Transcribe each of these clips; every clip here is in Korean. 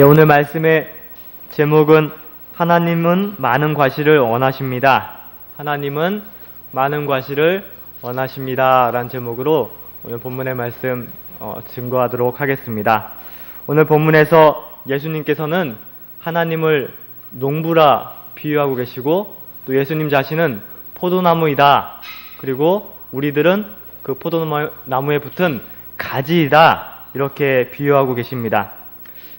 오늘 말씀의 제목은 하나님은 많은 과실을 원하십니다. 하나님은 많은 과실을 원하십니다. 라는 제목으로 오늘 본문의 말씀 증거하도록 하겠습니다. 오늘 본문에서 예수님께서는 하나님을 농부라 비유하고 계시고 또 예수님 자신은 포도나무이다. 그리고 우리들은 그 포도나무에 붙은 가지이다. 이렇게 비유하고 계십니다.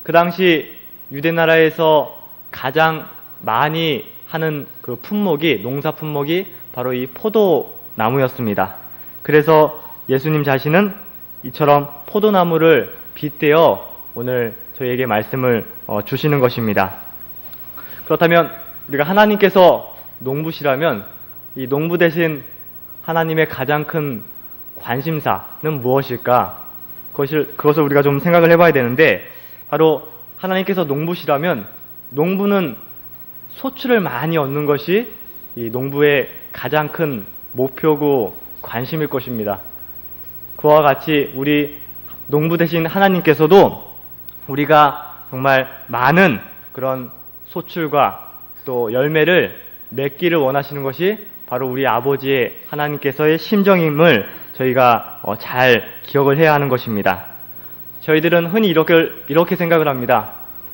그 당시 유대나라에서 가장 많이 하는 그 품목이, 농사 품목이 바로 이 포도나무였습니다. 그래서 예수님 자신은 이처럼 포도나무를 빗대어 오늘 저희에게 말씀을 주시는 것입니다. 그렇다면 우리가 하나님께서 농부시라면 이 농부 대신 하나님의 가장 큰 관심사는 무엇일까? 그것을 우리가 좀 생각을 해봐야 되는데, 바로 하나님께서 농부시라면 농부는 소출을 많이 얻는 것이 이 농부의 가장 큰 목표고 관심일 것입니다. 그와 같이 우리 농부 대신 하나님께서도 우리가 정말 많은 그런 소출과 또 열매를 맺기를 원하시는 것이 바로 우리 아버지의 하나님께서의 심정임을 저희가 잘 기억을 해야 하는 것입니다. 저희들은 흔히 이렇게 생각을 합니다.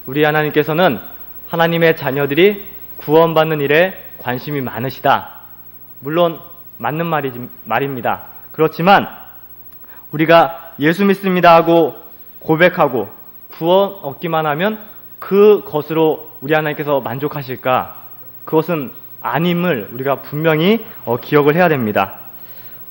우리 하나님께서는 하나님의 자녀들이 구원받는 일에 관심이 많으시다. 물론 맞는 말입니다. 그렇지만 우리가 예수 믿습니다 하고 고백하고 구원 얻기만 하면 그것으로 우리 하나님께서 만족하실까? 그것은 아님을 우리가 분명히 기억을 해야 됩니다.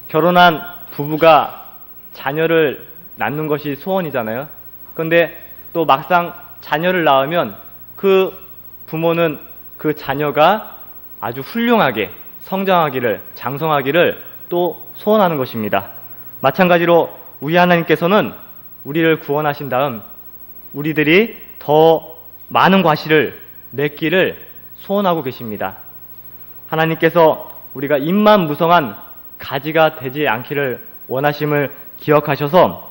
결혼한 부부가 자녀를 낳는 것이 소원이잖아요. 그런데 또 막상 자녀를 낳으면 그 부모는 그 자녀가 아주 훌륭하게 성장하기를, 장성하기를 또 소원하는 것입니다. 마찬가지로 우리 하나님께서는 우리를 구원하신 다음 우리들이 더 많은 과실을 맺기를 소원하고 계십니다. 하나님께서 우리가 잎만 무성한 가지가 되지 않기를 원하심을 기억하셔서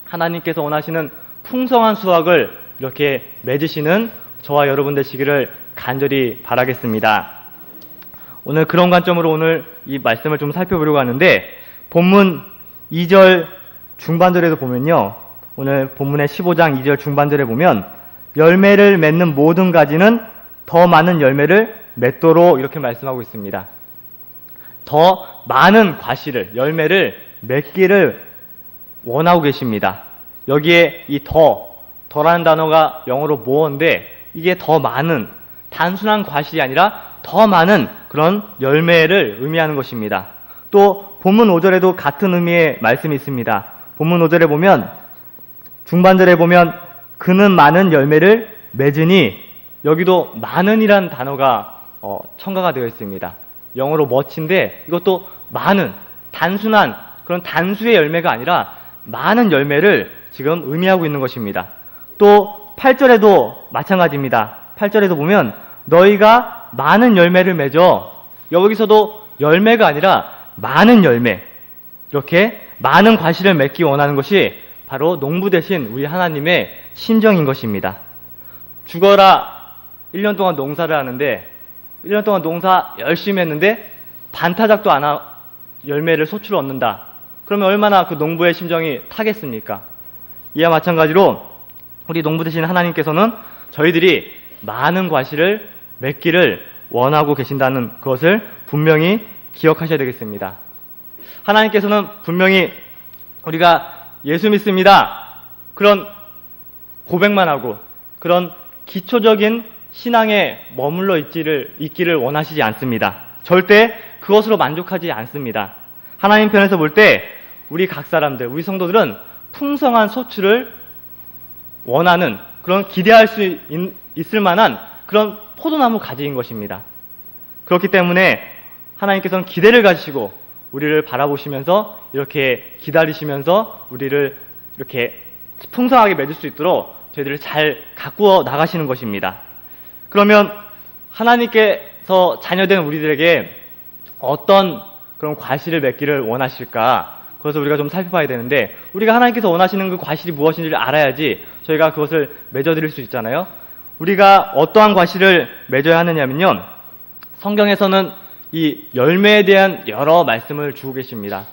하나님께서 원하시는 풍성한 수확을 이렇게 맺으시는 저와 여러분 되시기를 간절히 바라겠습니다. 오늘 그런 관점으로 오늘 이 말씀을 좀 살펴보려고 하는데, 본문 2절 중반절에도 보면요, 오늘 본문의 15장 2절 중반절에 보면 열매를 맺는 모든 가지는 더 많은 열매를 맺도록 이렇게 말씀하고 있습니다. 더 많은 과실을, 열매를 맺기를 원하고 계십니다. 여기에 이 더라는 단어가 영어로 more인데, 이게 더 많은, 단순한 과실이 아니라 더 많은 그런 열매를 의미하는 것입니다. 또 본문 5절에도 같은 의미의 말씀이 있습니다. 본문 5절에 보면, 중반절에 보면 그는 많은 열매를 맺으니, 여기도 많은이란 단어가 첨가가 되어 있습니다. 영어로 much인데 이것도 많은, 단순한 그런 단수의 열매가 아니라 많은 열매를 지금 의미하고 있는 것입니다. 또 8절에도 마찬가지입니다. 8절에도 보면 너희가 많은 열매를 맺어, 여기서도 열매가 아니라 많은 열매, 이렇게 많은 과실을 맺기 원하는 것이 바로 농부 대신 우리 하나님의 심정인 것입니다. 죽어라 1년 동안 농사를 하는데 1년 동안 농사 열심히 했는데 반타작도 안 하고 열매를 소출을 얻는다. 그러면 얼마나 그 농부의 심정이 타겠습니까? 이와 마찬가지로 우리 농부 되신 하나님께서는 저희들이 많은 과실을 맺기를 원하고 계신다는 것을 분명히 기억하셔야 되겠습니다. 하나님께서는 분명히 우리가 예수 믿습니다, 그런 고백만 하고 그런 기초적인 신앙에 머물러 있기를 원하시지 않습니다. 절대 그것으로 만족하지 않습니다. 하나님 편에서 볼 때 우리 각 사람들, 우리 성도들은 풍성한 소출을 원하는, 그런 기대할 수 있을 만한 그런 포도나무 가지인 것입니다. 그렇기 때문에 하나님께서는 기대를 가지시고 우리를 바라보시면서 이렇게 기다리시면서 우리를 이렇게 풍성하게 맺을 수 있도록 저희들을 잘 가꾸어 나가시는 것입니다. 그러면 하나님께서 자녀된 우리들에게 어떤 그런 과실을 맺기를 원하실까? 그것을 우리가 좀 살펴봐야 되는데, 우리가 하나님께서 원하시는 그 과실이 무엇인지를 알아야지 저희가 그것을 맺어드릴 수 있잖아요. 우리가 어떠한 과실을 맺어야 하느냐면요, 성경에서는 이 열매에 대한 여러 말씀을 주고 계십니다.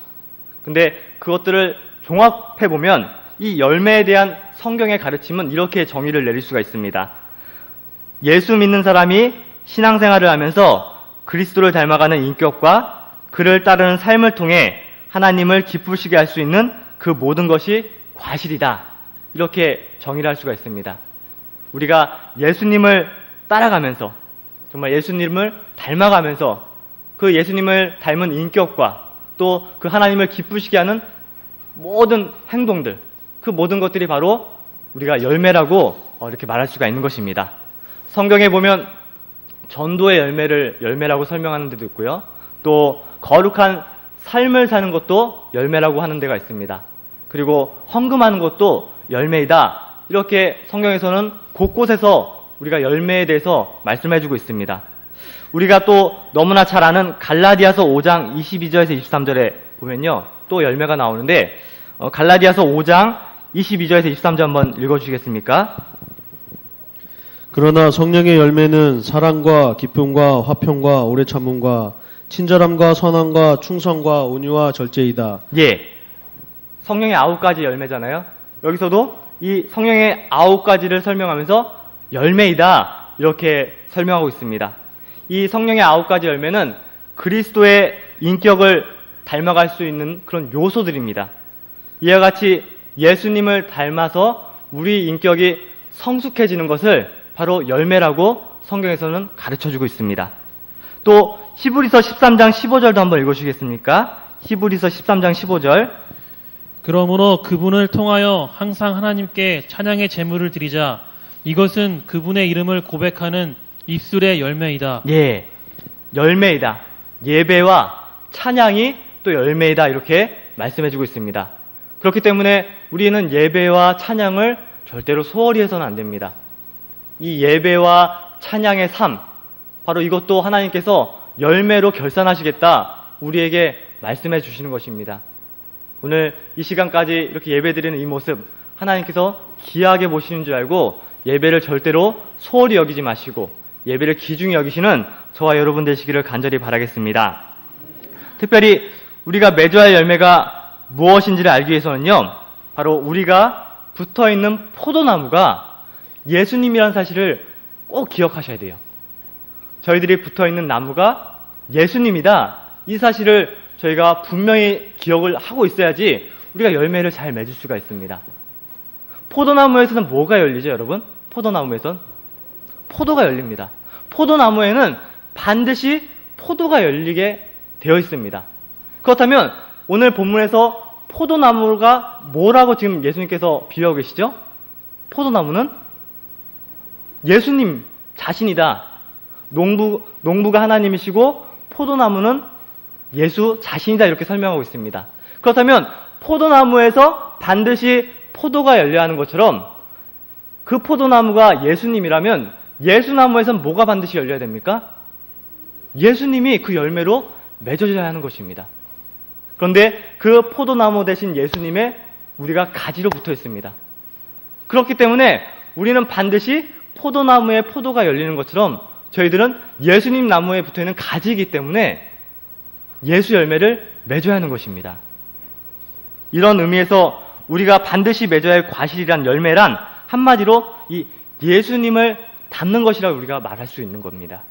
근데 그것들을 종합해보면 이 열매에 대한 성경의 가르침은 이렇게 정의를 내릴 수가 있습니다. 예수 믿는 사람이 신앙생활을 하면서 그리스도를 닮아가는 인격과 그를 따르는 삶을 통해 하나님을 기쁘시게 할 수 있는 그 모든 것이 과실이다. 이렇게 정의를 할 수가 있습니다. 우리가 예수님을 따라가면서, 정말 예수님을 닮아가면서 그 예수님을 닮은 인격과 또 그 하나님을 기쁘시게 하는 모든 행동들, 그 모든 것들이 바로 우리가 열매라고 이렇게 말할 수가 있는 것입니다. 성경에 보면 전도의 열매라고 설명하는 데도 있고요. 또 거룩한 삶을 사는 것도 열매라고 하는 데가 있습니다. 그리고 헌금하는 것도 열매이다. 이렇게 성경에서는 곳곳에서 우리가 열매에 대해서 말씀해주고 있습니다. 우리가 또 너무나 잘 아는 갈라디아서 5장 22절에서 23절에 보면요, 또 열매가 나오는데, 갈라디아서 5장 22절에서 23절 한번 읽어주시겠습니까? 그러나 성령의 열매는 사랑과 기쁨과 화평과 오래 참음과 친절함과 선함과 충성과 온유와 절제이다. 예, 성령의 9가지 열매잖아요. 여기서도 이 성령의 9가지를 설명하면서 열매이다, 이렇게 설명하고 있습니다. 이 성령의 9가지 열매는 그리스도의 인격을 닮아갈 수 있는 그런 요소들입니다. 이와 같이 예수님을 닮아서 우리 인격이 성숙해지는 것을 바로 열매라고 성경에서는 가르쳐주고 있습니다. 또 히브리서 13장 15절도 한번 읽어주시겠습니까? 히브리서 13장 15절. 그러므로 그분을 통하여 항상 하나님께 찬양의 제물을 드리자. 이것은 그분의 이름을 고백하는 입술의 열매이다. 예, 열매이다. 예배와 찬양이 또 열매이다, 이렇게 말씀해주고 있습니다. 그렇기 때문에 우리는 예배와 찬양을 절대로 소홀히 해서는 안 됩니다. 이 예배와 찬양의 삶, 바로 이것도 하나님께서 열매로 결산하시겠다, 우리에게 말씀해 주시는 것입니다. 오늘 이 시간까지 이렇게 예배드리는 이 모습, 하나님께서 귀하게 보시는 줄 알고 예배를 절대로 소홀히 여기지 마시고 예배를 귀중히 여기시는 저와 여러분 되시기를 간절히 바라겠습니다. 특별히 우리가 맺어야 할 열매가 무엇인지를 알기 위해서는요, 바로 우리가 붙어있는 포도나무가 예수님이라는 사실을 꼭 기억하셔야 돼요. 저희들이 붙어있는 나무가 예수님이다, 이 사실을 저희가 분명히 기억을 하고 있어야지 우리가 열매를 잘 맺을 수가 있습니다. 포도나무에서는 뭐가 열리죠, 여러분? 포도나무에선 포도가 열립니다. 포도나무에는 반드시 포도가 열리게 되어 있습니다. 그렇다면 오늘 본문에서 포도나무가 뭐라고 지금 예수님께서 비유하고 계시죠? 포도나무는 예수님 자신이다. 농부가 하나님이시고 포도나무는 예수 자신이다, 이렇게 설명하고 있습니다. 그렇다면 포도나무에서 반드시 포도가 열려야 하는 것처럼 그 포도나무가 예수님이라면 예수나무에선 뭐가 반드시 열려야 됩니까? 예수님이 그 열매로 맺어져야 하는 것입니다. 그런데 그 포도나무 대신 예수님의 우리가 가지로 붙어 있습니다. 그렇기 때문에 우리는 반드시 포도나무에 포도가 열리는 것처럼 저희들은 예수님 나무에 붙어 있는 가지이기 때문에 예수 열매를 맺어야 하는 것입니다. 이런 의미에서 우리가 반드시 맺어야 할 과실이란 열매란 한마디로 이 예수님을 닮는 것이라고 우리가 말할 수 있는 겁니다.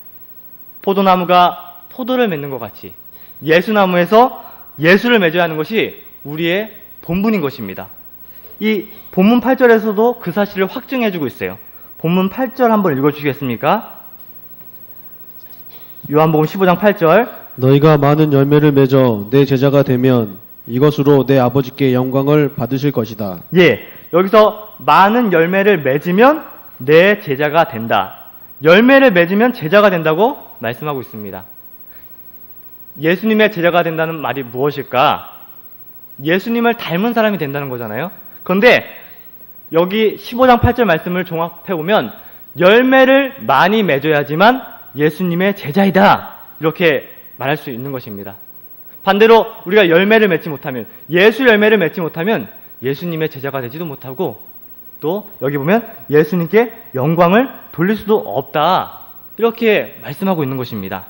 포도나무가 포도를 맺는 것 같이 예수나무에서 예수를 맺어야 하는 것이 우리의 본분인 것입니다. 이 본문 8절에서도 그 사실을 확증해주고 있어요. 본문 8절 한번 읽어주시겠습니까? 요한복음 15장 8절. 너희가 많은 열매를 맺어 내 제자가 되면 이것으로 내 아버지께 영광을 받으실 것이다. 예, 여기서 많은 열매를 맺으면 내 제자가 된다. 열매를 맺으면 제자가 된다고 말씀하고 있습니다. 예수님의 제자가 된다는 말이 무엇일까? 예수님을 닮은 사람이 된다는 거잖아요. 그런데 여기 15장 8절 말씀을 종합해보면 열매를 많이 맺어야지만 예수님의 제자이다, 이렇게 말할 수 있는 것입니다. 반대로 우리가 열매를 맺지 못하면, 예수 열매를 맺지 못하면 예수님의 제자가 되지도 못하고, 또 여기 보면 예수님께 영광을 돌릴 수도 없다, 이렇게 말씀하고 있는 것입니다.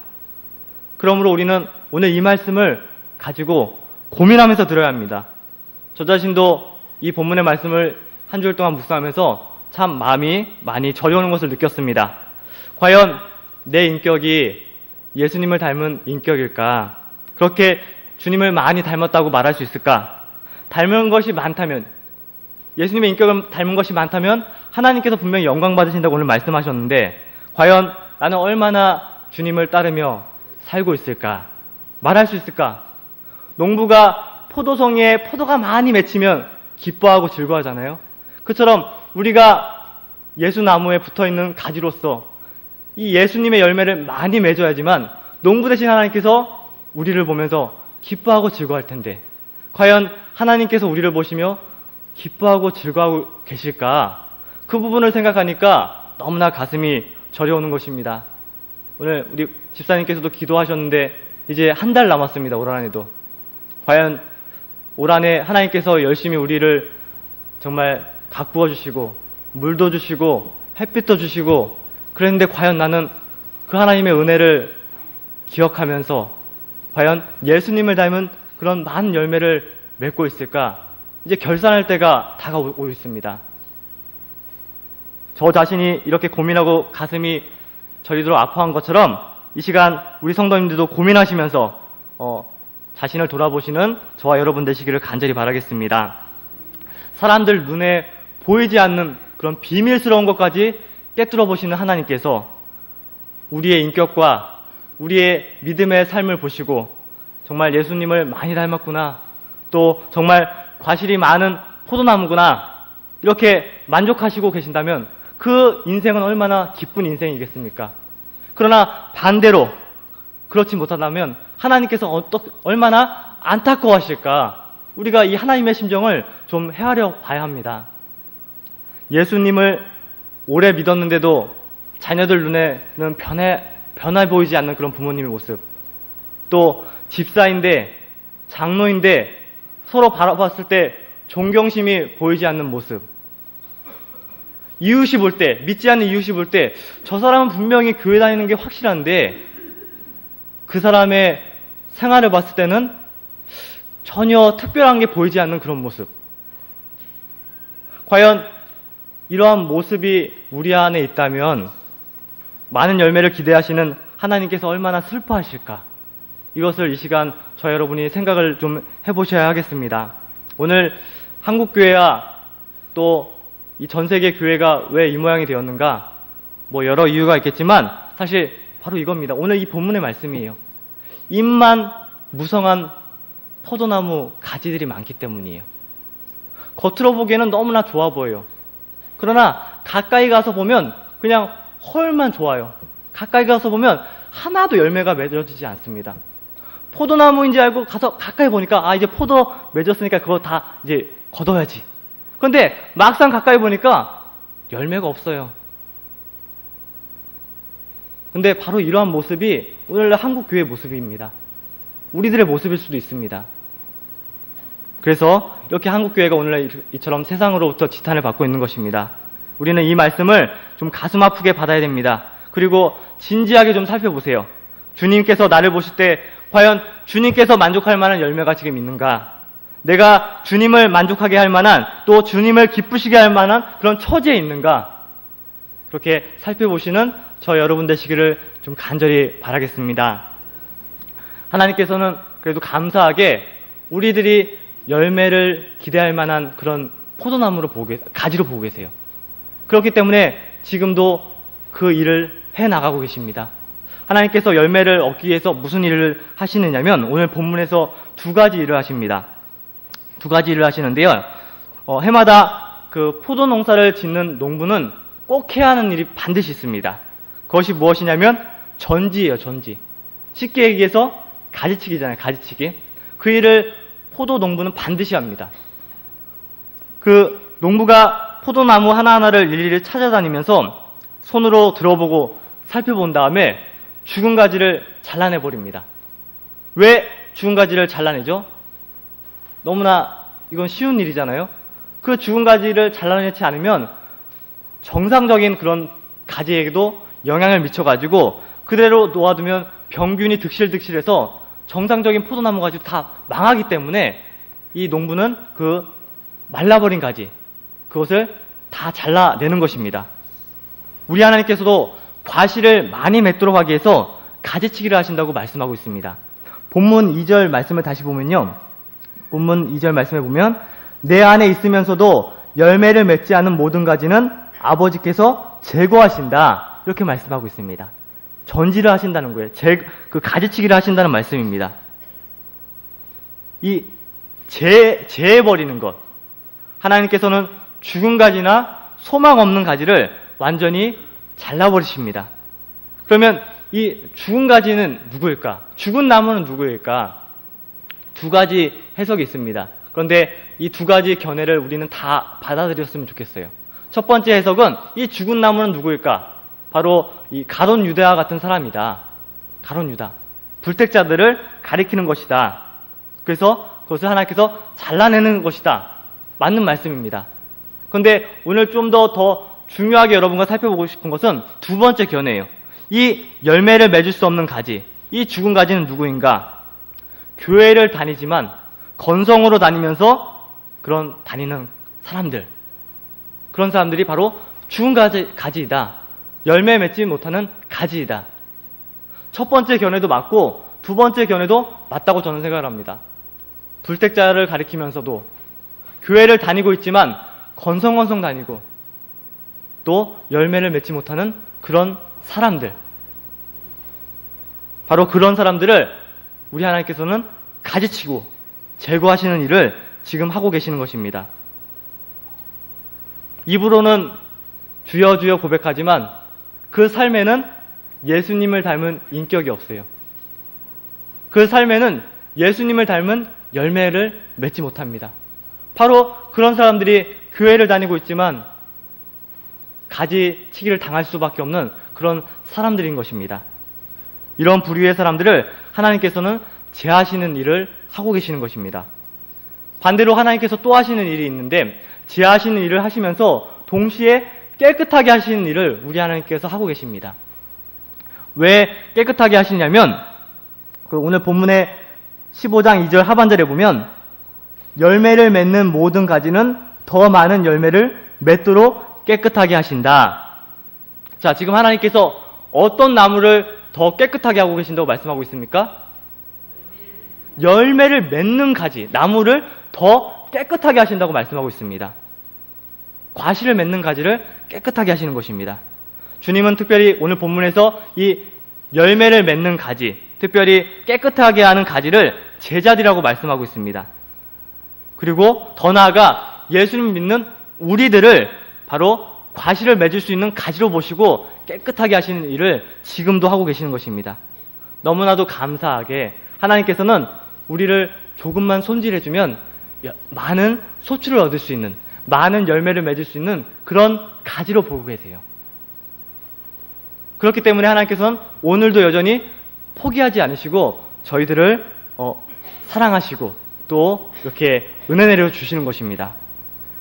그러므로 우리는 오늘 이 말씀을 가지고 고민하면서 들어야 합니다. 저 자신도 이 본문의 말씀을 한 주일 동안 묵상하면서 참 마음이 많이 저려오는 것을 느꼈습니다. 과연 내 인격이 예수님을 닮은 인격일까? 그렇게 주님을 많이 닮았다고 말할 수 있을까? 닮은 것이 많다면, 예수님의 인격을 닮은 것이 많다면 하나님께서 분명히 영광 받으신다고 오늘 말씀하셨는데, 과연 나는 얼마나 주님을 따르며 살고 있을까? 말할 수 있을까? 농부가 포도송이에 포도가 많이 맺히면 기뻐하고 즐거워하잖아요. 그처럼 우리가 예수나무에 붙어있는 가지로서 이 예수님의 열매를 많이 맺어야지만 농부 대신 하나님께서 우리를 보면서 기뻐하고 즐거워할 텐데, 과연 하나님께서 우리를 보시며 기뻐하고 즐거워하고 계실까? 그 부분을 생각하니까 너무나 가슴이 저려오는 것입니다. 오늘 우리 집사님께서도 기도하셨는데 이제 한 달 남았습니다. 올 한 해도. 과연 올 한 해 하나님께서 열심히 우리를 정말 가꾸어 주시고 물도 주시고 햇빛도 주시고 그랬는데, 과연 나는 그 하나님의 은혜를 기억하면서 과연 예수님을 닮은 그런 많은 열매를 맺고 있을까? 이제 결산할 때가 다가오고 있습니다. 저 자신이 이렇게 고민하고 가슴이 저리도록 아파한 것처럼 이 시간 우리 성도님들도 고민하시면서 자신을 돌아보시는 저와 여러분 되시기를 간절히 바라겠습니다. 사람들 눈에 보이지 않는 그런 비밀스러운 것까지 깨뚫어 보시는 하나님께서 우리의 인격과 우리의 믿음의 삶을 보시고 정말 예수님을 많이 닮았구나, 또 정말 과실이 많은 포도나무구나, 이렇게 만족하시고 계신다면 그 인생은 얼마나 기쁜 인생이겠습니까? 그러나 반대로 그렇지 못하다면 하나님께서 얼마나 안타까워하실까? 우리가 이 하나님의 심정을 좀 헤아려 봐야 합니다. 예수님을 오래 믿었는데도 자녀들 눈에는 변해 보이지 않는 그런 부모님의 모습, 또 집사인데 장로인데 서로 바라봤을 때 존경심이 보이지 않는 모습, 이웃이 볼 때, 믿지 않는 이웃이 볼 때 저 사람은 분명히 교회 다니는 게 확실한데 그 사람의 생활을 봤을 때는 전혀 특별한 게 보이지 않는 그런 모습. 과연 이러한 모습이 우리 안에 있다면 많은 열매를 기대하시는 하나님께서 얼마나 슬퍼하실까? 이것을 이 시간 저 여러분이 생각을 좀 해보셔야 하겠습니다. 오늘 한국교회와 또 이 전 세계 교회가 왜 이 모양이 되었는가? 뭐 여러 이유가 있겠지만 사실 바로 이겁니다. 오늘 이 본문의 말씀이에요. 잎만 무성한 포도나무 가지들이 많기 때문이에요. 겉으로 보기에는 너무나 좋아 보여요. 그러나 가까이 가서 보면 그냥 헐만 좋아요. 가까이 가서 보면 하나도 열매가 맺어지지 않습니다. 포도나무인지 알고 가서 가까이 보니까 이제 포도 맺었으니까 그거 다 이제 걷어야지. 그런데 막상 가까이 보니까 열매가 없어요. 근데 바로 이러한 모습이 오늘날 한국 교회의 모습입니다. 우리들의 모습일 수도 있습니다. 그래서 이렇게 한국 교회가 오늘날 이처럼 세상으로부터 지탄을 받고 있는 것입니다. 우리는 이 말씀을 좀 가슴 아프게 받아야 됩니다. 그리고 진지하게 좀 살펴보세요. 주님께서 나를 보실 때 과연 주님께서 만족할 만한 열매가 지금 있는가? 내가 주님을 만족하게 할 만한, 또 주님을 기쁘시게 할 만한 그런 처지에 있는가? 그렇게 살펴보시는 저 여러분 되시기를 좀 간절히 바라겠습니다. 하나님께서는 그래도 감사하게 우리들이 열매를 기대할 만한 그런 포도나무로 가지로 보고 계세요. 그렇기 때문에 지금도 그 일을 해나가고 계십니다. 하나님께서 열매를 얻기 위해서 무슨 일을 하시느냐면 오늘 본문에서 두 가지 일을 하십니다. 두 가지 일을 하시는데요. 해마다 그 포도 농사를 짓는 농부는 꼭 해야 하는 일이 반드시 있습니다. 그것이 무엇이냐면 전지예요, 전지. 쉽게 얘기해서 가지치기잖아요, 가지치기. 그 일을 포도 농부는 반드시 합니다. 그 농부가 포도나무 하나하나를 일일이 찾아다니면서 손으로 들어보고 살펴본 다음에 죽은 가지를 잘라내버립니다. 왜 죽은 가지를 잘라내죠? 너무나 이건 쉬운 일이잖아요. 그 죽은 가지를 잘라내지 않으면 정상적인 그런 가지에게도 영향을 미쳐가지고 그대로 놓아두면 병균이 득실득실해서 정상적인 포도나무 가지도 다 망하기 때문에 이 농부는 그 말라버린 가지, 그것을 다 잘라내는 것입니다. 우리 하나님께서도 과실을 많이 맺도록 하기 위해서 가지치기를 하신다고 말씀하고 있습니다. 본문 2절 말씀을 다시 보면요. 본문 2절 말씀에 보면 내 안에 있으면서도 열매를 맺지 않은 모든 가지는 아버지께서 제거하신다. 이렇게 말씀하고 있습니다. 전지를 하신다는 거예요. 그 가지치기를 하신다는 말씀입니다. 이 제해버리는 것. 하나님께서는 죽은 가지나 소망 없는 가지를 완전히 잘라버리십니다. 그러면 이 죽은 가지는 누구일까? 죽은 나무는 누구일까? 두 가지 해석이 있습니다. 그런데 이 두 가지 견해를 우리는 다 받아들였으면 좋겠어요. 첫 번째 해석은 이 죽은 나무는 누구일까? 바로 이 가룟 유다와 같은 사람이다. 가룟 유다. 불택자들을 가리키는 것이다. 그래서 그것을 하나님께서 잘라내는 것이다. 맞는 말씀입니다. 그런데 오늘 좀 더 중요하게 여러분과 살펴보고 싶은 것은 두 번째 견해예요. 이 열매를 맺을 수 없는 가지, 이 죽은 가지는 누구인가? 교회를 다니지만 건성으로 다니면서 그런 다니는 사람들, 그런 사람들이 바로 죽은 가지이다. 열매 맺지 못하는 가지이다. 첫 번째 견해도 맞고 두 번째 견해도 맞다고 저는 생각을 합니다. 불택자를 가리키면서도 교회를 다니고 있지만 건성건성 다니고 또 열매를 맺지 못하는 그런 사람들, 바로 그런 사람들을 우리 하나님께서는 가지치고 제거하시는 일을 지금 하고 계시는 것입니다. 입으로는 주여 주여 고백하지만 그 삶에는 예수님을 닮은 인격이 없어요. 그 삶에는 예수님을 닮은 열매를 맺지 못합니다. 바로 그런 사람들이 교회를 다니고 있지만 가지치기를 당할 수밖에 없는 그런 사람들인 것입니다. 이런 부류의 사람들을 하나님께서는 제하시는 일을 하고 계시는 것입니다. 반대로 하나님께서 또 하시는 일이 있는데 제하시는 일을 하시면서 동시에 깨끗하게 하시는 일을 우리 하나님께서 하고 계십니다. 왜 깨끗하게 하시냐면 오늘 본문의 15장 2절 하반절에 보면 열매를 맺는 모든 가지는 더 많은 열매를 맺도록 깨끗하게 하신다. 자, 지금 하나님께서 어떤 나무를 더 깨끗하게 하고 계신다고 말씀하고 있습니까? 열매를 맺는 가지, 나무를 더 깨끗하게 하신다고 말씀하고 있습니다. 과실을 맺는 가지를 깨끗하게 하시는 것입니다. 주님은 특별히 오늘 본문에서 이 열매를 맺는 가지, 특별히 깨끗하게 하는 가지를 제자들이라고 말씀하고 있습니다. 그리고 더 나아가 예수님 믿는 우리들을 바로 과실을 맺을 수 있는 가지로 보시고 깨끗하게 하시는 일을 지금도 하고 계시는 것입니다. 너무나도 감사하게 하나님께서는 우리를 조금만 손질해주면 많은 소출을 얻을 수 있는, 많은 열매를 맺을 수 있는 그런 가지로 보고 계세요. 그렇기 때문에 하나님께서는 오늘도 여전히 포기하지 않으시고 저희들을 사랑하시고 또 이렇게 은혜 내려 주시는 것입니다.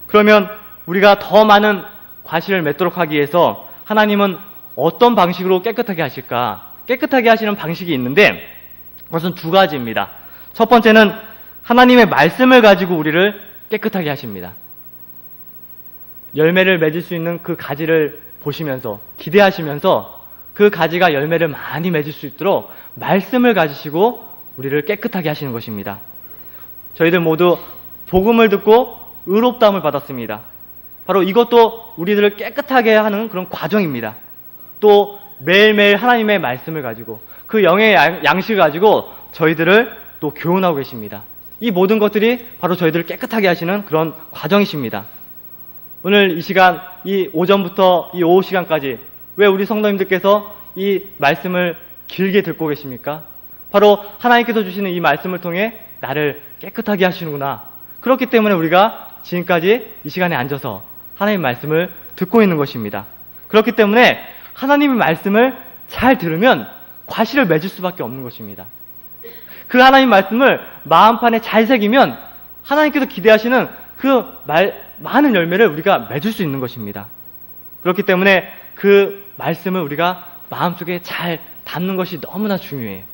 그러면 우리가 더 많은 과실을 맺도록 하기 위해서 하나님은 어떤 방식으로 깨끗하게 하실까? 깨끗하게 하시는 방식이 있는데 그것은 두 가지입니다. 첫 번째는 하나님의 말씀을 가지고 우리를 깨끗하게 하십니다. 열매를 맺을 수 있는 그 가지를 보시면서 기대하시면서 그 가지가 열매를 많이 맺을 수 있도록 말씀을 가지시고 우리를 깨끗하게 하시는 것입니다. 저희들 모두 복음을 듣고 의롭다함을 받았습니다. 바로 이것도 우리들을 깨끗하게 하는 그런 과정입니다. 또 매일매일 하나님의 말씀을 가지고 그 영의 양식을 가지고 저희들을 또 교훈하고 계십니다. 이 모든 것들이 바로 저희들을 깨끗하게 하시는 그런 과정이십니다. 오늘 이 시간, 이 오전부터 이 오후 시간까지 왜 우리 성도님들께서 이 말씀을 길게 듣고 계십니까? 바로 하나님께서 주시는 이 말씀을 통해 나를 깨끗하게 하시는구나. 그렇기 때문에 우리가 지금까지 이 시간에 앉아서 하나님의 말씀을 듣고 있는 것입니다. 그렇기 때문에 하나님의 말씀을 잘 들으면 과실을 맺을 수밖에 없는 것입니다. 그 하나님 말씀을 마음판에 잘 새기면 하나님께서 기대하시는 많은 열매를 우리가 맺을 수 있는 것입니다. 그렇기 때문에 그 말씀을 우리가 마음속에 잘 담는 것이 너무나 중요해요.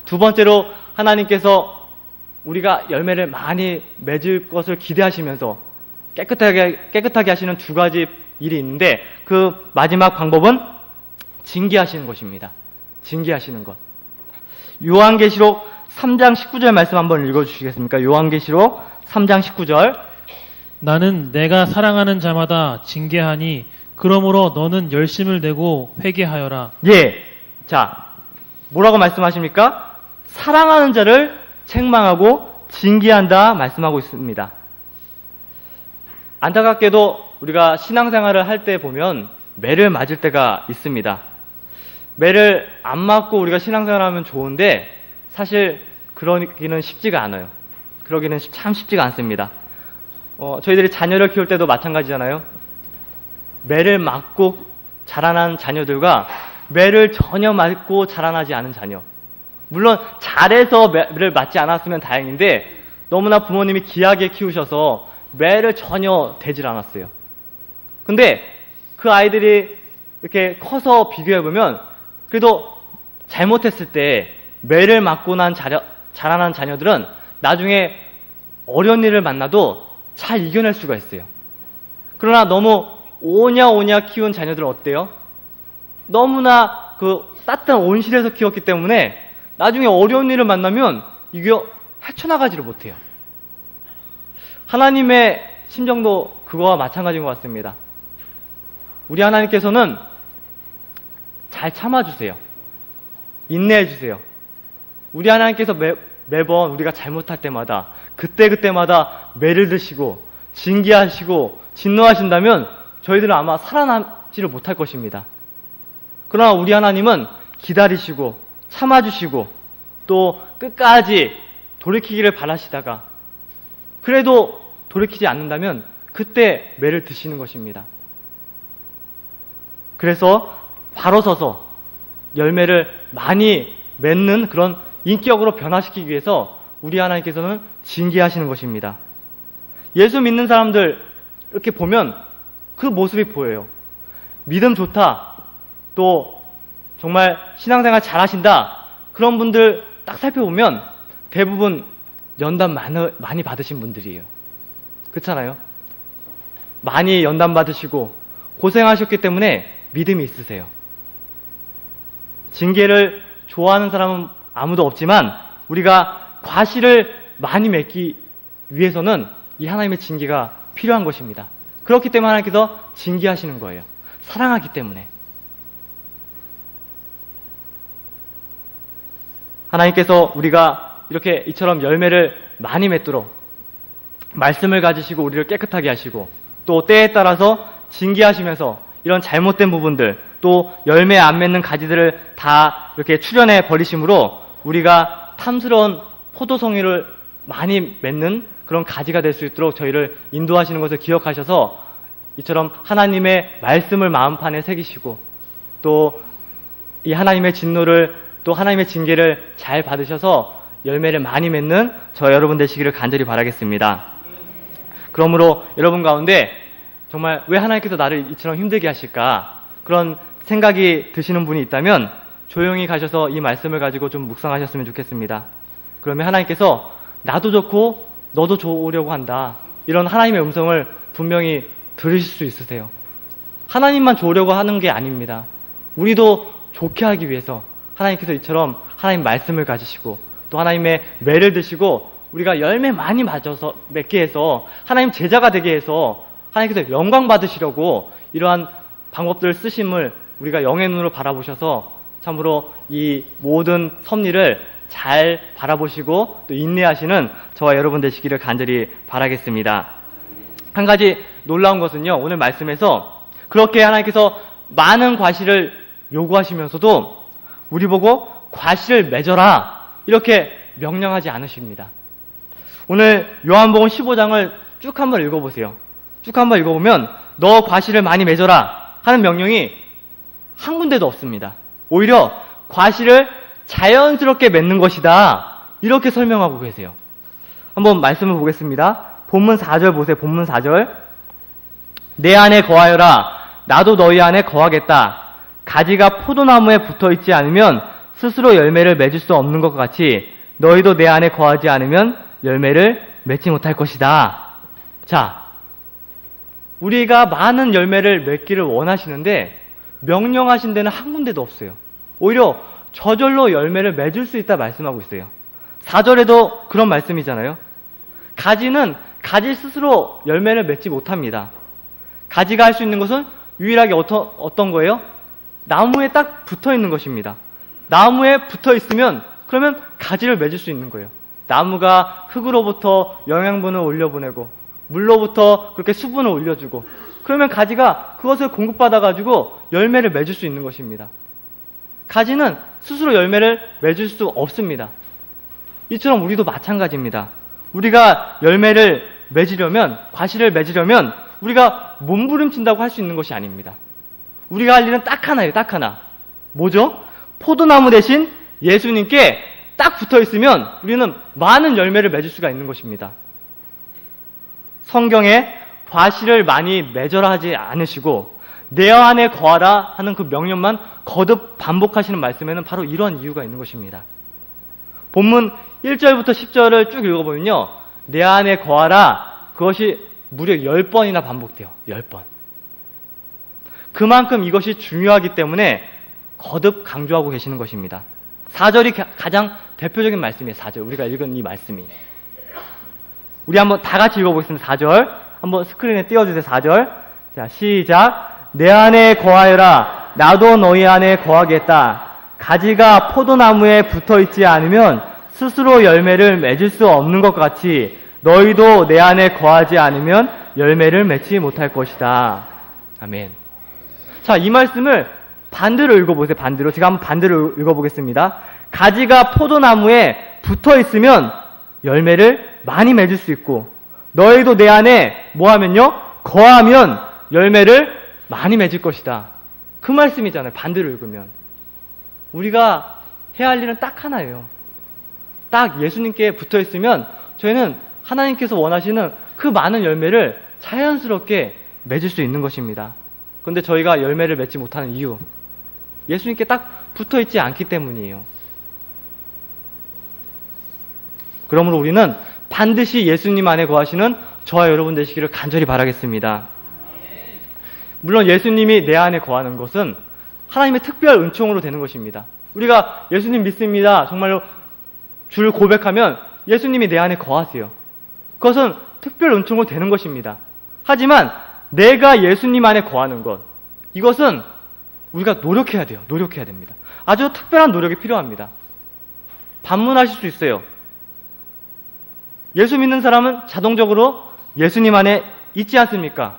두 번째로 하나님께서 우리가 열매를 많이 맺을 것을 기대하시면서 깨끗하게 하시는 두 가지 일이 있는데 그 마지막 방법은 징계하시는 것입니다. 징계하시는 것. 요한계시록 3장 19절 말씀 한번 읽어주시겠습니까? 요한계시록 3장 19절. 나는 내가 사랑하는 자마다 징계하니 그러므로 너는 열심을 내고 회개하여라. 예. 자, 뭐라고 말씀하십니까? 사랑하는 자를 책망하고 징계한다 말씀하고 있습니다. 안타깝게도 우리가 신앙생활을 할 때 보면 매를 맞을 때가 있습니다. 매를 안 맞고 우리가 신앙생활을 하면 좋은데 사실 그러기는 쉽지가 않아요. 그러기는 참 쉽지가 않습니다. 저희들이 자녀를 키울 때도 마찬가지잖아요. 매를 맞고 자라난 자녀들과 매를 전혀 맞고 자라나지 않은 자녀. 물론 잘해서 매를 맞지 않았으면 다행인데 너무나 부모님이 귀하게 키우셔서 매를 전혀 대질 않았어요. 근데 그 아이들이 이렇게 커서 비교해보면 그래도 잘못했을 때 매를 맞고 자라난 자녀들은 나중에 어려운 일을 만나도 잘 이겨낼 수가 있어요. 그러나 너무 오냐 키운 자녀들은 어때요? 너무나 그 따뜻한 온실에서 키웠기 때문에 나중에 어려운 일을 만나면 이게 헤쳐나가지를 못해요. 하나님의 심정도 그거와 마찬가지인 것 같습니다. 우리 하나님께서는 잘 참아주세요. 인내해주세요. 우리 하나님께서 매번 우리가 잘못할 때마다 그때마다 매를 드시고 징계하시고 진노하신다면 저희들은 아마 살아남지를 못할 것입니다. 그러나 우리 하나님은 기다리시고 참아주시고 또 끝까지 돌이키기를 바라시다가 그래도 돌이키지 않는다면 그때 매를 드시는 것입니다. 그래서 바로 서서 열매를 많이 맺는 그런 인격으로 변화시키기 위해서 우리 하나님께서는 징계하시는 것입니다. 예수 믿는 사람들 이렇게 보면 그 모습이 보여요. 믿음 좋다, 또 정말 신앙생활 잘하신다, 그런 분들 딱 살펴보면 대부분 연단 많이 받으신 분들이에요. 그렇잖아요? 많이 연단 받으시고 고생하셨기 때문에 믿음이 있으세요. 징계를 좋아하는 사람은 아무도 없지만 우리가 과실을 많이 맺기 위해서는 이 하나님의 징계가 필요한 것입니다. 그렇기 때문에 하나님께서 징계하시는 거예요. 사랑하기 때문에. 하나님께서 우리가 이렇게 이처럼 열매를 많이 맺도록 말씀을 가지시고 우리를 깨끗하게 하시고 또 때에 따라서 징계하시면서 이런 잘못된 부분들 또 열매 안 맺는 가지들을 다 이렇게 추려내 버리심으로 우리가 탐스러운 포도송이를 많이 맺는 그런 가지가 될 수 있도록 저희를 인도하시는 것을 기억하셔서 이처럼 하나님의 말씀을 마음판에 새기시고 또 이 하나님의 진노를 또 하나님의 징계를 잘 받으셔서 열매를 많이 맺는 저 여러분 되시기를 간절히 바라겠습니다. 그러므로 여러분 가운데 정말 왜 하나님께서 나를 이처럼 힘들게 하실까 그런 생각이 드시는 분이 있다면 조용히 가셔서 이 말씀을 가지고 좀 묵상하셨으면 좋겠습니다. 그러면 하나님께서 나도 좋고 너도 좋으려고 한다, 이런 하나님의 음성을 분명히 들으실 수 있으세요. 하나님만 좋으려고 하는 게 아닙니다. 우리도 좋게 하기 위해서 하나님께서 이처럼 하나님 말씀을 가지시고 또 하나님의 매를 드시고 우리가 열매 많이 맺게 해서 하나님 제자가 되게 해서 하나님께서 영광 받으시려고 이러한 방법들을 쓰심을 우리가 영의 눈으로 바라보셔서 참으로 이 모든 섭리를 잘 바라보시고 또 인내하시는 저와 여러분 되시기를 간절히 바라겠습니다. 한 가지 놀라운 것은요, 오늘 말씀에서 그렇게 하나님께서 많은 과실을 요구하시면서도 우리 보고 과실을 맺어라 이렇게 명령하지 않으십니다. 오늘 요한복음 15장을 쭉 한번 읽어보세요. 쭉 한번 읽어보면 너 과실을 많이 맺어라 하는 명령이 한 군데도 없습니다. 오히려 과실을 자연스럽게 맺는 것이다. 이렇게 설명하고 계세요. 한번 말씀을 보겠습니다. 본문 4절 보세요. 본문 4절. 내 안에 거하여라. 나도 너희 안에 거하겠다. 가지가 포도나무에 붙어있지 않으면 스스로 열매를 맺을 수 없는 것 같이 너희도 내 안에 거하지 않으면 열매를 맺지 못할 것이다. 자, 우리가 많은 열매를 맺기를 원하시는데 명령하신 데는 한 군데도 없어요. 오히려 저절로 열매를 맺을 수 있다 말씀하고 있어요. 4절에도 그런 말씀이잖아요. 가지는 가지 스스로 열매를 맺지 못합니다. 가지가 할 수 있는 것은 유일하게 어떤 거예요? 나무에 딱 붙어 있는 것입니다. 나무에 붙어 있으면 그러면 가지를 맺을 수 있는 거예요. 나무가 흙으로부터 영양분을 올려보내고 물로부터 그렇게 수분을 올려주고 그러면 가지가 그것을 공급받아가지고 열매를 맺을 수 있는 것입니다. 가지는 스스로 열매를 맺을 수 없습니다. 이처럼 우리도 마찬가지입니다. 우리가 열매를 맺으려면, 과실을 맺으려면 우리가 몸부림친다고 할 수 있는 것이 아닙니다. 우리가 할 일은 딱 하나예요. 딱 하나. 뭐죠? 포도나무 대신 예수님께 딱 붙어 있으면 우리는 많은 열매를 맺을 수가 있는 것입니다. 성경에 과실을 많이 맺어라 하지 않으시고 내 안에 거하라 하는 그 명령만 거듭 반복하시는 말씀에는 바로 이런 이유가 있는 것입니다. 본문 1절부터 10절을 쭉 읽어보면요. 내 안에 거하라 그것이 무려 10번이나 반복돼요. 10번. 그만큼 이것이 중요하기 때문에 거듭 강조하고 계시는 것입니다. 4절이 가장 대표적인 말씀이에요. 4절. 우리가 읽은 이 말씀이. 우리 한번 다 같이 읽어보겠습니다. 4절. 한번 스크린에 띄워주세요. 4절. 자, 시작. 내 안에 거하여라. 나도 너희 안에 거하겠다. 가지가 포도나무에 붙어있지 않으면 스스로 열매를 맺을 수 없는 것 같이 너희도 내 안에 거하지 않으면 열매를 맺지 못할 것이다. 아멘. 자, 이 말씀을 반대로 읽어보세요. 반대로. 제가 한번 반대로 읽어보겠습니다. 가지가 포도나무에 붙어있으면 열매를 많이 맺을 수 있고 너희도 내 안에 뭐하면요? 거하면 열매를 많이 맺을 것이다. 그 말씀이잖아요. 반대로 읽으면. 우리가 해야 할 일은 딱 하나예요. 딱 예수님께 붙어있으면 저희는 하나님께서 원하시는 그 많은 열매를 자연스럽게 맺을 수 있는 것입니다. 그런데 저희가 열매를 맺지 못하는 이유, 예수님께 딱 붙어있지 않기 때문이에요. 그러므로 우리는 반드시 예수님 안에 거하시는 저와 여러분 되시기를 간절히 바라겠습니다. 물론 예수님이 내 안에 거하는 것은 하나님의 특별 은총으로 되는 것입니다. 우리가 예수님 믿습니다. 정말로 주를 고백하면 예수님이 내 안에 거하세요. 그것은 특별 은총으로 되는 것입니다. 하지만 내가 예수님 안에 거하는 것, 이것은 우리가 노력해야 돼요. 노력해야 됩니다. 아주 특별한 노력이 필요합니다. 반문하실 수 있어요. 예수 믿는 사람은 자동적으로 예수님 안에 있지 않습니까?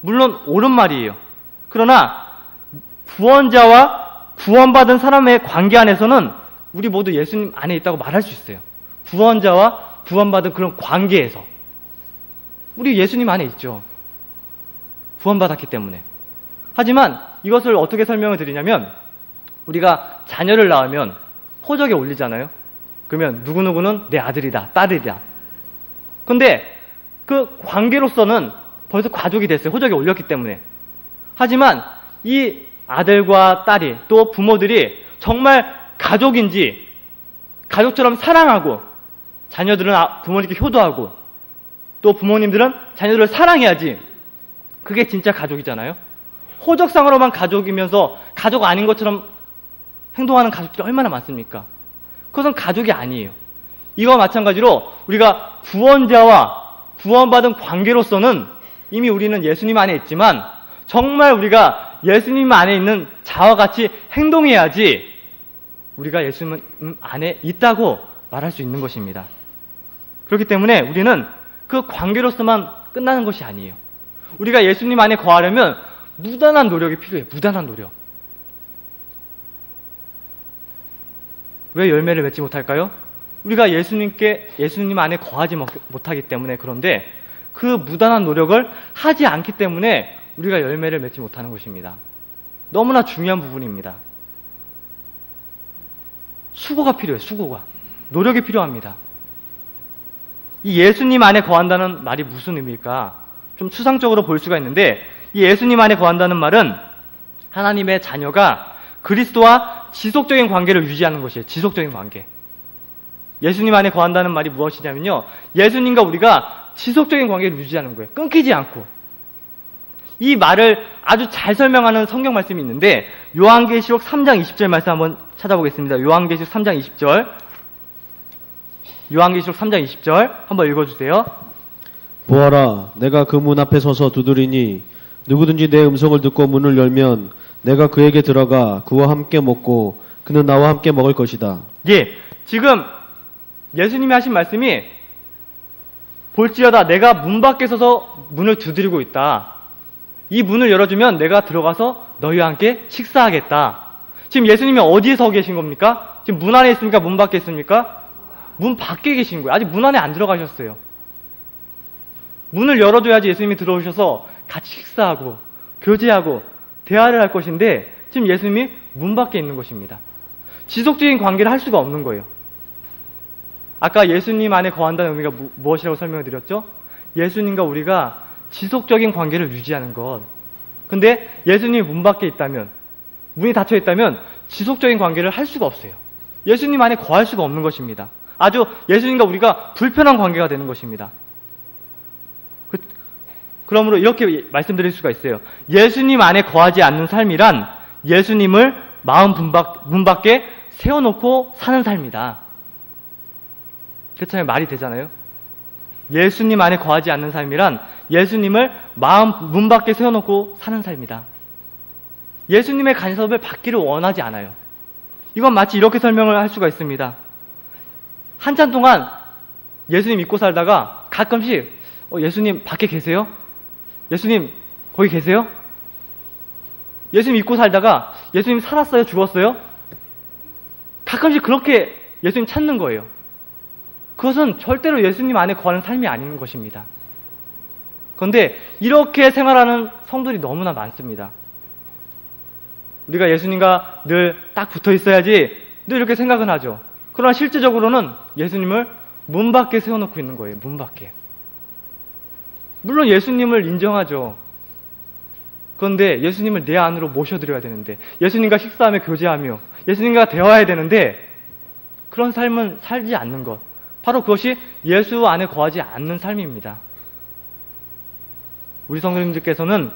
물론 옳은 말이에요. 그러나 구원자와 구원받은 사람의 관계 안에서는 우리 모두 예수님 안에 있다고 말할 수 있어요. 구원자와 구원받은 그런 관계에서 우리 예수님 안에 있죠. 구원받았기 때문에. 하지만 이것을 어떻게 설명을 드리냐면 우리가 자녀를 낳으면 호적에 올리잖아요. 그러면 누구누구는 내 아들이다, 딸이다. 근데 그 관계로서는 벌써 가족이 됐어요. 호적에 올렸기 때문에. 하지만 이 아들과 딸이 또 부모들이 정말 가족인지 가족처럼 사랑하고 자녀들은 부모님께 효도하고 또 부모님들은 자녀들을 사랑해야지 그게 진짜 가족이잖아요. 호적상으로만 가족이면서 가족 아닌 것처럼 행동하는 가족들이 얼마나 많습니까? 그것은 가족이 아니에요. 이와 마찬가지로 우리가 구원자와 구원받은 관계로서는 이미 우리는 예수님 안에 있지만 정말 우리가 예수님 안에 있는 자와 같이 행동해야지 우리가 예수님 안에 있다고 말할 수 있는 것입니다. 그렇기 때문에 우리는 그 관계로서만 끝나는 것이 아니에요. 우리가 예수님 안에 거하려면 무단한 노력이 필요해요. 무단한 노력. 왜 열매를 맺지 못할까요? 우리가 예수님 안에 거하지 못하기 때문에. 그런데 그 무단한 노력을 하지 않기 때문에 우리가 열매를 맺지 못하는 것입니다. 너무나 중요한 부분입니다. 수고가 필요해요. 수고가. 노력이 필요합니다. 이 예수님 안에 거한다는 말이 무슨 의미일까? 좀 추상적으로 볼 수가 있는데 이 예수님 안에 거한다는 말은 하나님의 자녀가 그리스도와 지속적인 관계를 유지하는 것이에요. 지속적인 관계. 예수님 안에 거한다는 말이 무엇이냐면요. 예수님과 우리가 지속적인 관계를 유지하는 거예요. 끊기지 않고. 이 말을 아주 잘 설명하는 성경 말씀이 있는데 요한계시록 3장 20절 말씀 한번 찾아보겠습니다. 요한계시록 3장 20절. 요한계시록 3장 20절 한번 읽어주세요. 보아라, 내가 그 문 앞에 서서 두드리니 누구든지 내 음성을 듣고 문을 열면 내가 그에게 들어가 그와 함께 먹고 그는 나와 함께 먹을 것이다. 예, 지금 예수님이 하신 말씀이 볼지어다 내가 문 밖에 서서 문을 두드리고 있다. 이 문을 열어주면 내가 들어가서 너희와 함께 식사하겠다. 지금 예수님이 어디에 서 계신 겁니까? 지금 문 안에 있습니까? 문 밖에 있습니까? 문 밖에 계신 거예요. 아직 문 안에 안 들어가셨어요. 문을 열어줘야지 예수님이 들어오셔서 같이 식사하고 교제하고 대화를 할 것인데 지금 예수님이 문 밖에 있는 것입니다. 지속적인 관계를 할 수가 없는 거예요. 아까 예수님 안에 거한다는 의미가 무엇이라고 설명을 드렸죠? 예수님과 우리가 지속적인 관계를 유지하는 것. 근데 예수님이 문 밖에 있다면, 문이 닫혀 있다면 지속적인 관계를 할 수가 없어요. 예수님 안에 거할 수가 없는 것입니다. 아주 예수님과 우리가 불편한 관계가 되는 것입니다. 그러므로 이렇게 말씀드릴 수가 있어요. 예수님 안에 거하지 않는 삶이란 예수님을 마음 문 밖에 세워놓고 사는 삶이다. 그렇잖아요. 말이 되잖아요. 예수님 안에 거하지 않는 삶이란 예수님을 마음 문 밖에 세워놓고 사는 삶이다. 예수님의 간섭을 받기를 원하지 않아요. 이건 마치 이렇게 설명을 할 수가 있습니다. 한참 동안 예수님 믿고 살다가 가끔씩 예수님 밖에 계세요? 예수님 거기 계세요? 예수님 믿고 살다가 예수님 살았어요? 죽었어요? 가끔씩 그렇게 예수님 찾는 거예요. 그것은 절대로 예수님 안에 거하는 삶이 아닌 것입니다. 그런데 이렇게 생활하는 성도들이 너무나 많습니다. 우리가 예수님과 늘 딱 붙어 있어야지 늘 이렇게 생각은 하죠. 그러나 실제적으로는 예수님을 문 밖에 세워놓고 있는 거예요. 문 밖에. 물론 예수님을 인정하죠. 그런데 예수님을 내 안으로 모셔드려야 되는데, 예수님과 식사하며 교제하며 예수님과 대화해야 되는데 그런 삶은 살지 않는 것, 바로 그것이 예수 안에 거하지 않는 삶입니다. 우리 성도님들께서는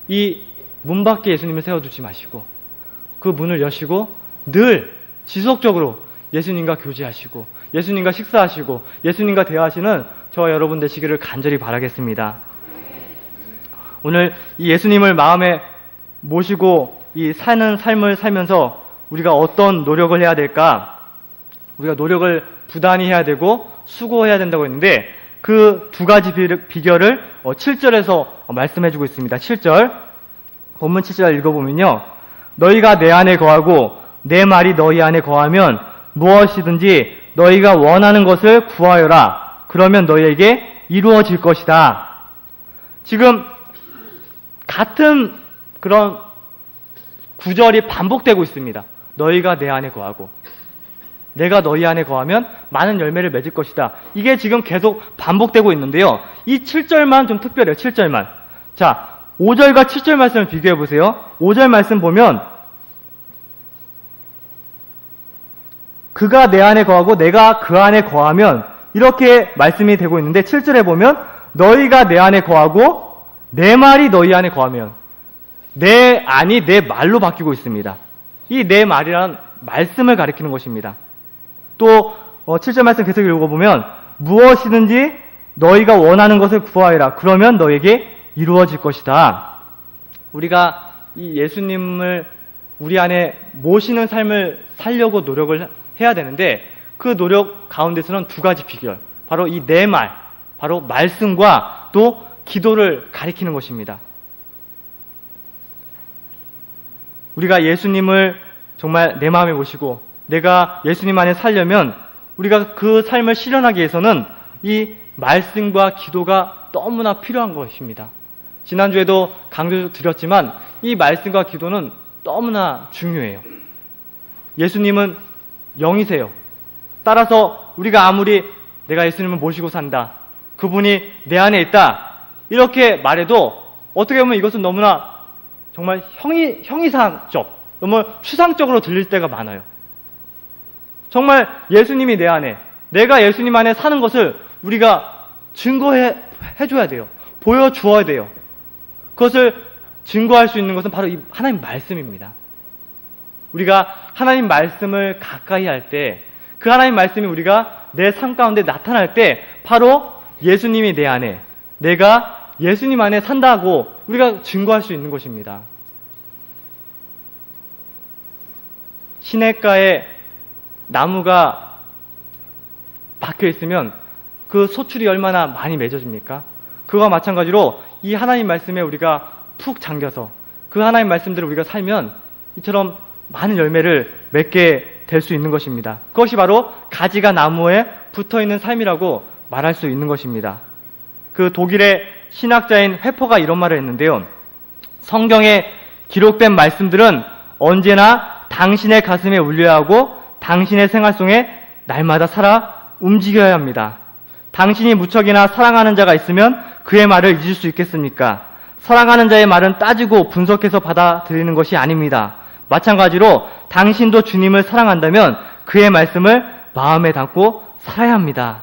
이 문 밖에 예수님을 세워두지 마시고 그 문을 여시고 늘 지속적으로 예수님과 교제하시고 예수님과 식사하시고 예수님과 대화하시는 저와 여러분 되시기를 간절히 바라겠습니다. 오늘 이 예수님을 마음에 모시고 이 사는 삶을 살면서 우리가 어떤 노력을 해야 될까? 우리가 노력을 부단히 해야 되고 수고해야 된다고 했는데 그 두 가지 비결을 7절에서 말씀해주고 있습니다. 7절 본문 7절 읽어보면요. 너희가 내 안에 거하고 내 말이 너희 안에 거하면 무엇이든지 너희가 원하는 것을 구하여라. 그러면 너희에게 이루어질 것이다. 지금 같은 그런 구절이 반복되고 있습니다. 너희가 내 안에 거하고 내가 너희 안에 거하면 많은 열매를 맺을 것이다. 이게 지금 계속 반복되고 있는데요. 이 7절만 좀 특별해요. 7절만. 자, 5절과 7절 말씀을 비교해 보세요. 5절 말씀 보면 그가 내 안에 거하고 내가 그 안에 거하면 이렇게 말씀이 되고 있는데 7절에 보면 너희가 내 안에 거하고 내 말이 너희 안에 거하면 내 안이 내 말로 바뀌고 있습니다. 이 내 말이란 말씀을 가리키는 것입니다. 또 7절 말씀 계속 읽어보면 무엇이든지 너희가 원하는 것을 구하여라. 그러면 너에게 이루어질 것이다. 우리가 이 예수님을 우리 안에 모시는 삶을 살려고 노력을 해야 되는데 그 노력 가운데서는 두 가지 비결, 바로 이 내 말, 바로 말씀과 또 기도를 가리키는 것입니다. 우리가 예수님을 정말 내 마음에 모시고 내가 예수님 안에 살려면 우리가 그 삶을 실현하기 위해서는 이 말씀과 기도가 너무나 필요한 것입니다. 지난주에도 강조드렸지만 이 말씀과 기도는 너무나 중요해요. 예수님은 영이세요. 따라서 우리가 아무리 내가 예수님을 모시고 산다, 그분이 내 안에 있다, 이렇게 말해도 어떻게 보면 이것은 너무나 정말 형이상적, 너무 추상적으로 들릴 때가 많아요. 정말 예수님이 내 안에, 내가 예수님 안에 사는 것을 우리가 증거해줘야 돼요. 보여주어야 돼요. 그것을 증거할 수 있는 것은 바로 이 하나님 말씀입니다. 우리가 하나님 말씀을 가까이 할 때, 그 하나님 말씀이 우리가 내 삶 가운데 나타날 때 바로 예수님이 내 안에, 내가 예수님 안에 산다고 우리가 증거할 수 있는 것입니다. 시냇가에 나무가 박혀 있으면 그 소출이 얼마나 많이 맺어집니까? 그와 마찬가지로 이 하나님 말씀에 우리가 푹 잠겨서 그 하나님 말씀대로 우리가 살면 이처럼 많은 열매를 맺게 될 수 있는 것입니다. 그것이 바로 가지가 나무에 붙어있는 삶이라고 말할 수 있는 것입니다. 그 독일의 신학자인 회퍼가 이런 말을 했는데요. 성경에 기록된 말씀들은 언제나 당신의 가슴에 울려야 하고 당신의 생활 속에 날마다 살아 움직여야 합니다. 당신이 무척이나 사랑하는 자가 있으면 그의 말을 잊을 수 있겠습니까? 사랑하는 자의 말은 따지고 분석해서 받아들이는 것이 아닙니다. 마찬가지로 당신도 주님을 사랑한다면 그의 말씀을 마음에 담고 살아야 합니다.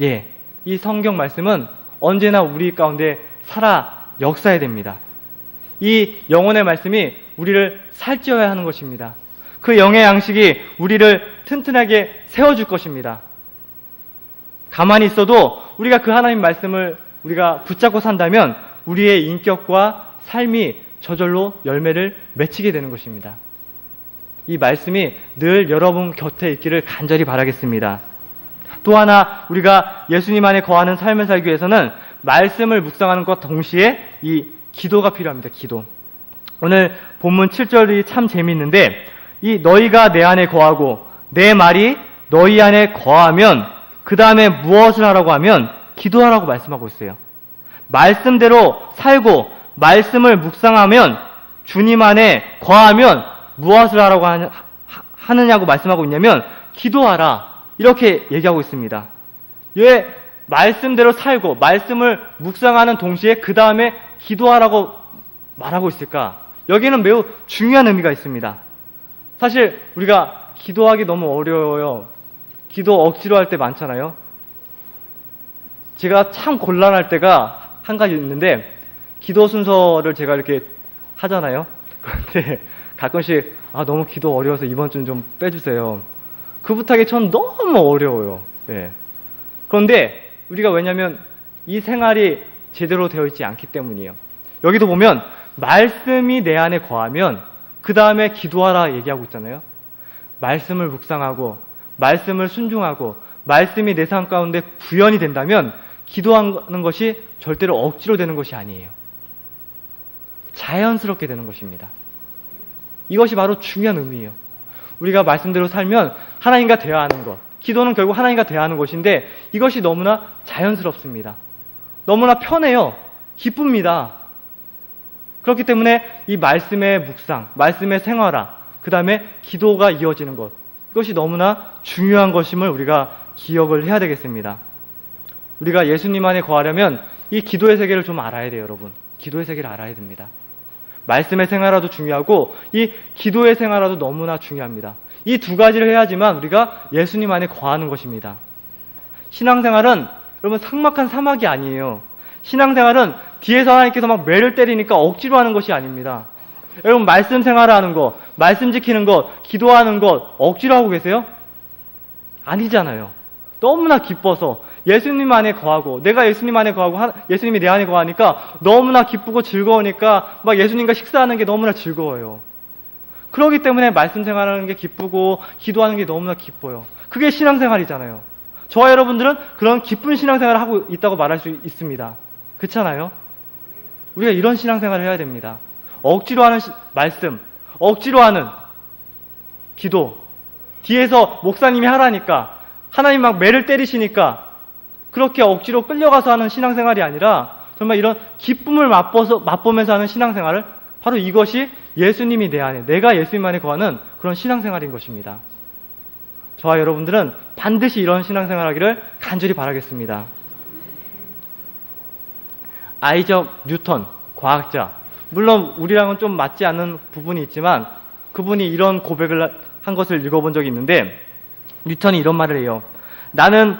예, 이 성경 말씀은 언제나 우리 가운데 살아 역사해야 됩니다. 이 영혼의 말씀이 우리를 살찌어야 하는 것입니다. 그 영의 양식이 우리를 튼튼하게 세워줄 것입니다. 가만히 있어도 우리가 그 하나님 말씀을 우리가 붙잡고 산다면 우리의 인격과 삶이 저절로 열매를 맺히게 되는 것입니다. 이 말씀이 늘 여러분 곁에 있기를 간절히 바라겠습니다. 또 하나 우리가 예수님 안에 거하는 삶을 살기 위해서는 말씀을 묵상하는 것과 동시에 이 기도가 필요합니다. 기도. 오늘 본문 7절이 참 재미있는데 이 너희가 내 안에 거하고 내 말이 너희 안에 거하면 그 다음에 무엇을 하라고 하면 기도하라고 말씀하고 있어요. 말씀대로 살고 말씀을 묵상하면 주님 안에 거하면 무엇을 하라고 하느냐고 말씀하고 있냐면 기도하라 이렇게 얘기하고 있습니다. 왜 말씀대로 살고 말씀을 묵상하는 동시에 그 다음에 기도하라고 말하고 있을까? 여기는 매우 중요한 의미가 있습니다. 사실 우리가 기도하기 너무 어려워요. 기도 억지로 할 때 많잖아요. 제가 참 곤란할 때가 한 가지 있는데 기도 순서를 제가 이렇게 하잖아요. 그런데 가끔씩 너무 기도 어려워서 이번 주는 좀 빼주세요. 그 부탁이 전 너무 어려워요. 예. 그런데 우리가 왜냐하면 이 생활이 제대로 되어 있지 않기 때문이에요. 여기도 보면 말씀이 내 안에 거하면 그 다음에 기도하라 얘기하고 있잖아요. 말씀을 묵상하고 말씀을 순종하고 말씀이 내 삶 가운데 구현이 된다면 기도하는 것이 절대로 억지로 되는 것이 아니에요. 자연스럽게 되는 것입니다. 이것이 바로 중요한 의미예요. 우리가 말씀대로 살면 하나님과 대화하는 것, 기도는 결국 하나님과 대화하는 것인데 이것이 너무나 자연스럽습니다. 너무나 편해요. 기쁩니다. 그렇기 때문에 이 말씀의 묵상, 말씀의 생활화, 그 다음에 기도가 이어지는 것, 이것이 너무나 중요한 것임을 우리가 기억을 해야 되겠습니다. 우리가 예수님 안에 거하려면 이 기도의 세계를 좀 알아야 돼요, 여러분. 기도의 세계를 알아야 됩니다. 말씀의 생활화도 중요하고 이 기도의 생활화도 너무나 중요합니다. 이 두 가지를 해야지만 우리가 예수님 안에 거하는 것입니다. 신앙생활은 여러분 삭막한 사막이 아니에요. 신앙생활은 뒤에서 하나님께서 막 매를 때리니까 억지로 하는 것이 아닙니다. 여러분 말씀 생활하는 것, 말씀 지키는 것, 기도하는 것 억지로 하고 계세요? 아니잖아요. 너무나 기뻐서 예수님 안에 거하고 내가 예수님 안에 거하고 예수님이 내 안에 거하니까 너무나 기쁘고 즐거우니까 막 예수님과 식사하는 게 너무나 즐거워요. 그렇기 때문에 말씀 생활하는 게 기쁘고 기도하는 게 너무나 기뻐요. 그게 신앙생활이잖아요. 저와 여러분들은 그런 기쁜 신앙생활을 하고 있다고 말할 수 있습니다. 그렇잖아요? 우리가 이런 신앙생활을 해야 됩니다. 억지로 하는 말씀, 억지로 하는 기도, 뒤에서 목사님이 하라니까 하나님 막 매를 때리시니까 그렇게 억지로 끌려가서 하는 신앙생활이 아니라 정말 이런 기쁨을 맛보면서 하는 신앙생활을 바로 이것이 예수님이 내 안에, 내가 예수님 안에 거하는 그런 신앙생활인 것입니다. 저와 여러분들은 반드시 이런 신앙생활 하기를 간절히 바라겠습니다. 아이작 뉴턴, 과학자. 물론 우리랑은 좀 맞지 않는 부분이 있지만 그분이 이런 고백을 한 것을 읽어본 적이 있는데, 뉴턴이 이런 말을 해요. 나는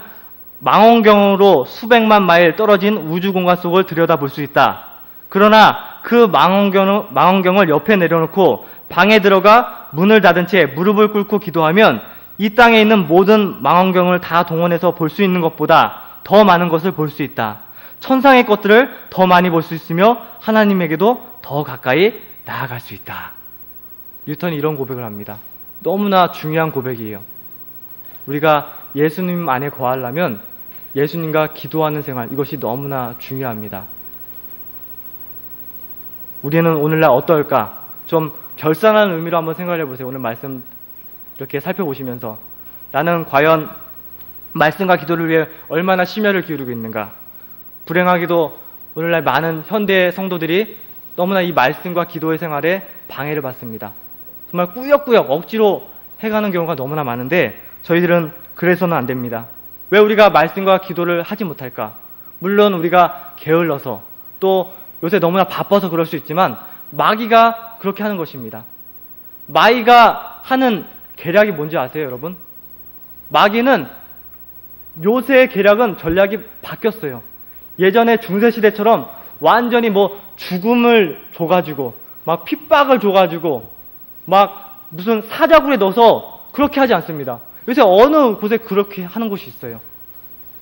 망원경으로 수백만 마일 떨어진 우주 공간 속을 들여다볼 수 있다. 그러나 그 망원경을 옆에 내려놓고 방에 들어가 문을 닫은 채 무릎을 꿇고 기도하면 이 땅에 있는 모든 망원경을 다 동원해서 볼 수 있는 것보다 더 많은 것을 볼 수 있다. 천상의 것들을 더 많이 볼 수 있으며 하나님에게도 더 가까이 나아갈 수 있다. 뉴턴이 이런 고백을 합니다. 너무나 중요한 고백이에요. 우리가 예수님 안에 거하려면 예수님과 기도하는 생활, 이것이 너무나 중요합니다. 우리는 오늘날 어떨까? 좀 결산하는 의미로 한번 생각해 보세요. 오늘 말씀 이렇게 살펴보시면서 나는 과연 말씀과 기도를 위해 얼마나 심혈을 기울이고 있는가? 불행하게도 오늘날 많은 현대 성도들이 너무나 이 말씀과 기도의 생활에 방해를 받습니다. 정말 꾸역꾸역 억지로 해가는 경우가 너무나 많은데 저희들은 그래서는 안 됩니다. 왜 우리가 말씀과 기도를 하지 못할까? 물론 우리가 게을러서 또 요새 너무나 바빠서 그럴 수 있지만 마귀가 그렇게 하는 것입니다. 마귀가 하는 계략이 뭔지 아세요, 여러분? 마귀는 요새의 계략은 전략이 바뀌었어요. 예전에 중세시대처럼 완전히 뭐 죽음을 줘가지고 막 핍박을 줘가지고 막 무슨 사자굴에 넣어서 그렇게 하지 않습니다. 요새 어느 곳에 그렇게 하는 곳이 있어요.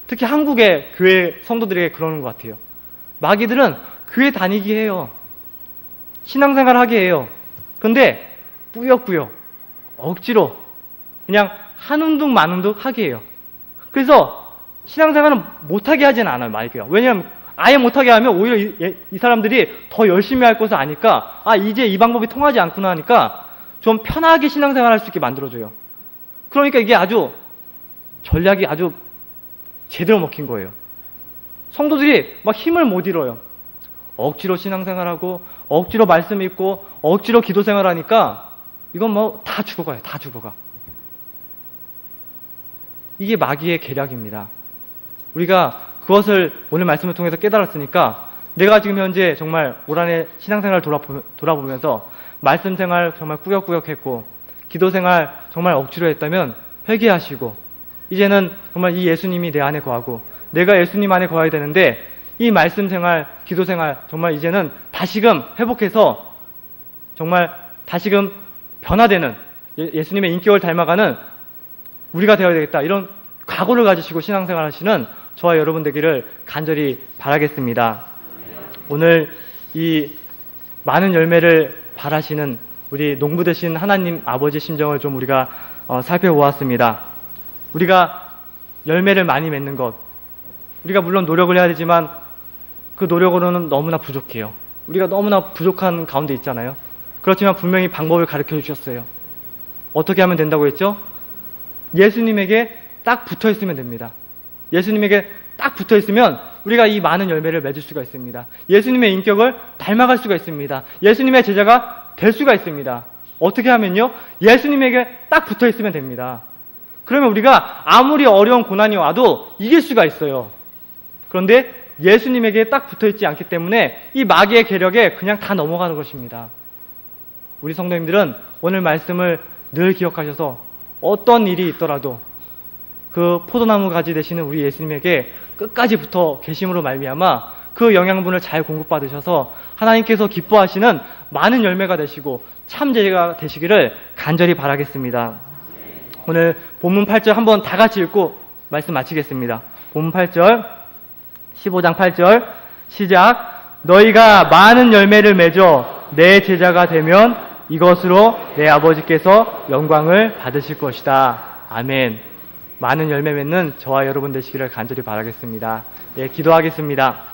특히 한국의 교회 성도들에게 그러는 것 같아요. 마귀들은 교회 다니게 해요. 신앙생활 하게 해요. 그런데 꾸역꾸역 억지로 그냥 한운동 만운동 하게 해요. 그래서 신앙생활은 못하게 하지는 않아요, 마귀가. 왜냐하면 아예 못하게 하면 오히려 이 사람들이 더 열심히 할 것을 아니까 이제 이 방법이 통하지 않구나 하니까 좀 편하게 신앙생활 할 수 있게 만들어줘요. 그러니까 이게 아주 전략이 아주 제대로 먹힌 거예요. 성도들이 막 힘을 못 잃어요. 억지로 신앙생활하고 억지로 말씀 읽고 억지로 기도생활하니까 이건 뭐 다 죽어가요. 다 죽어가. 이게 마귀의 계략입니다. 우리가 그것을 오늘 말씀을 통해서 깨달았으니까 내가 지금 현재 정말 올 한해 신앙생활을 돌아보면서 말씀생활 정말 꾸역꾸역 했고 기도생활 정말 억지로 했다면 회개하시고 이제는 정말 이 예수님이 내 안에 거하고 내가 예수님 안에 거해야 되는데 이 말씀생활, 기도생활 정말 이제는 다시금 회복해서 정말 다시금 변화되는 예수님의 인격을 닮아가는 우리가 되어야 되겠다. 이런 각오를 가지시고 신앙생활 하시는 저와 여러분 되기를 간절히 바라겠습니다. 오늘 이 많은 열매를 바라시는 우리 농부 되신 하나님 아버지 심정을 좀 우리가 살펴보았습니다. 우리가 열매를 많이 맺는 것, 우리가 물론 노력을 해야 되지만 그 노력으로는 너무나 부족해요. 우리가 너무나 부족한 가운데 있잖아요. 그렇지만 분명히 방법을 가르쳐 주셨어요. 어떻게 하면 된다고 했죠? 예수님에게 딱 붙어 있으면 됩니다. 예수님에게 딱 붙어 있으면 우리가 이 많은 열매를 맺을 수가 있습니다. 예수님의 인격을 닮아갈 수가 있습니다. 예수님의 제자가 될 수가 있습니다. 어떻게 하면요? 예수님에게 딱 붙어 있으면 됩니다. 그러면 우리가 아무리 어려운 고난이 와도 이길 수가 있어요. 그런데 예수님에게 딱 붙어 있지 않기 때문에 이 마귀의 계략에 그냥 다 넘어가는 것입니다. 우리 성도님들은 오늘 말씀을 늘 기억하셔서 어떤 일이 있더라도 그 포도나무 가지 되시는 우리 예수님에게 끝까지 붙어 계심으로 말미암아 그 영양분을 잘 공급받으셔서 하나님께서 기뻐하시는 많은 열매가 되시고 참 제자가 되시기를 간절히 바라겠습니다. 오늘 본문 8절 한번 다 같이 읽고 말씀 마치겠습니다. 본문 8절 15장 8절 시작. 너희가 많은 열매를 맺어 내 제자가 되면 이것으로 내 아버지께서 영광을 받으실 것이다. 아멘. 많은 열매 맺는 저와 여러분 되시기를 간절히 바라겠습니다. 예, 기도하겠습니다.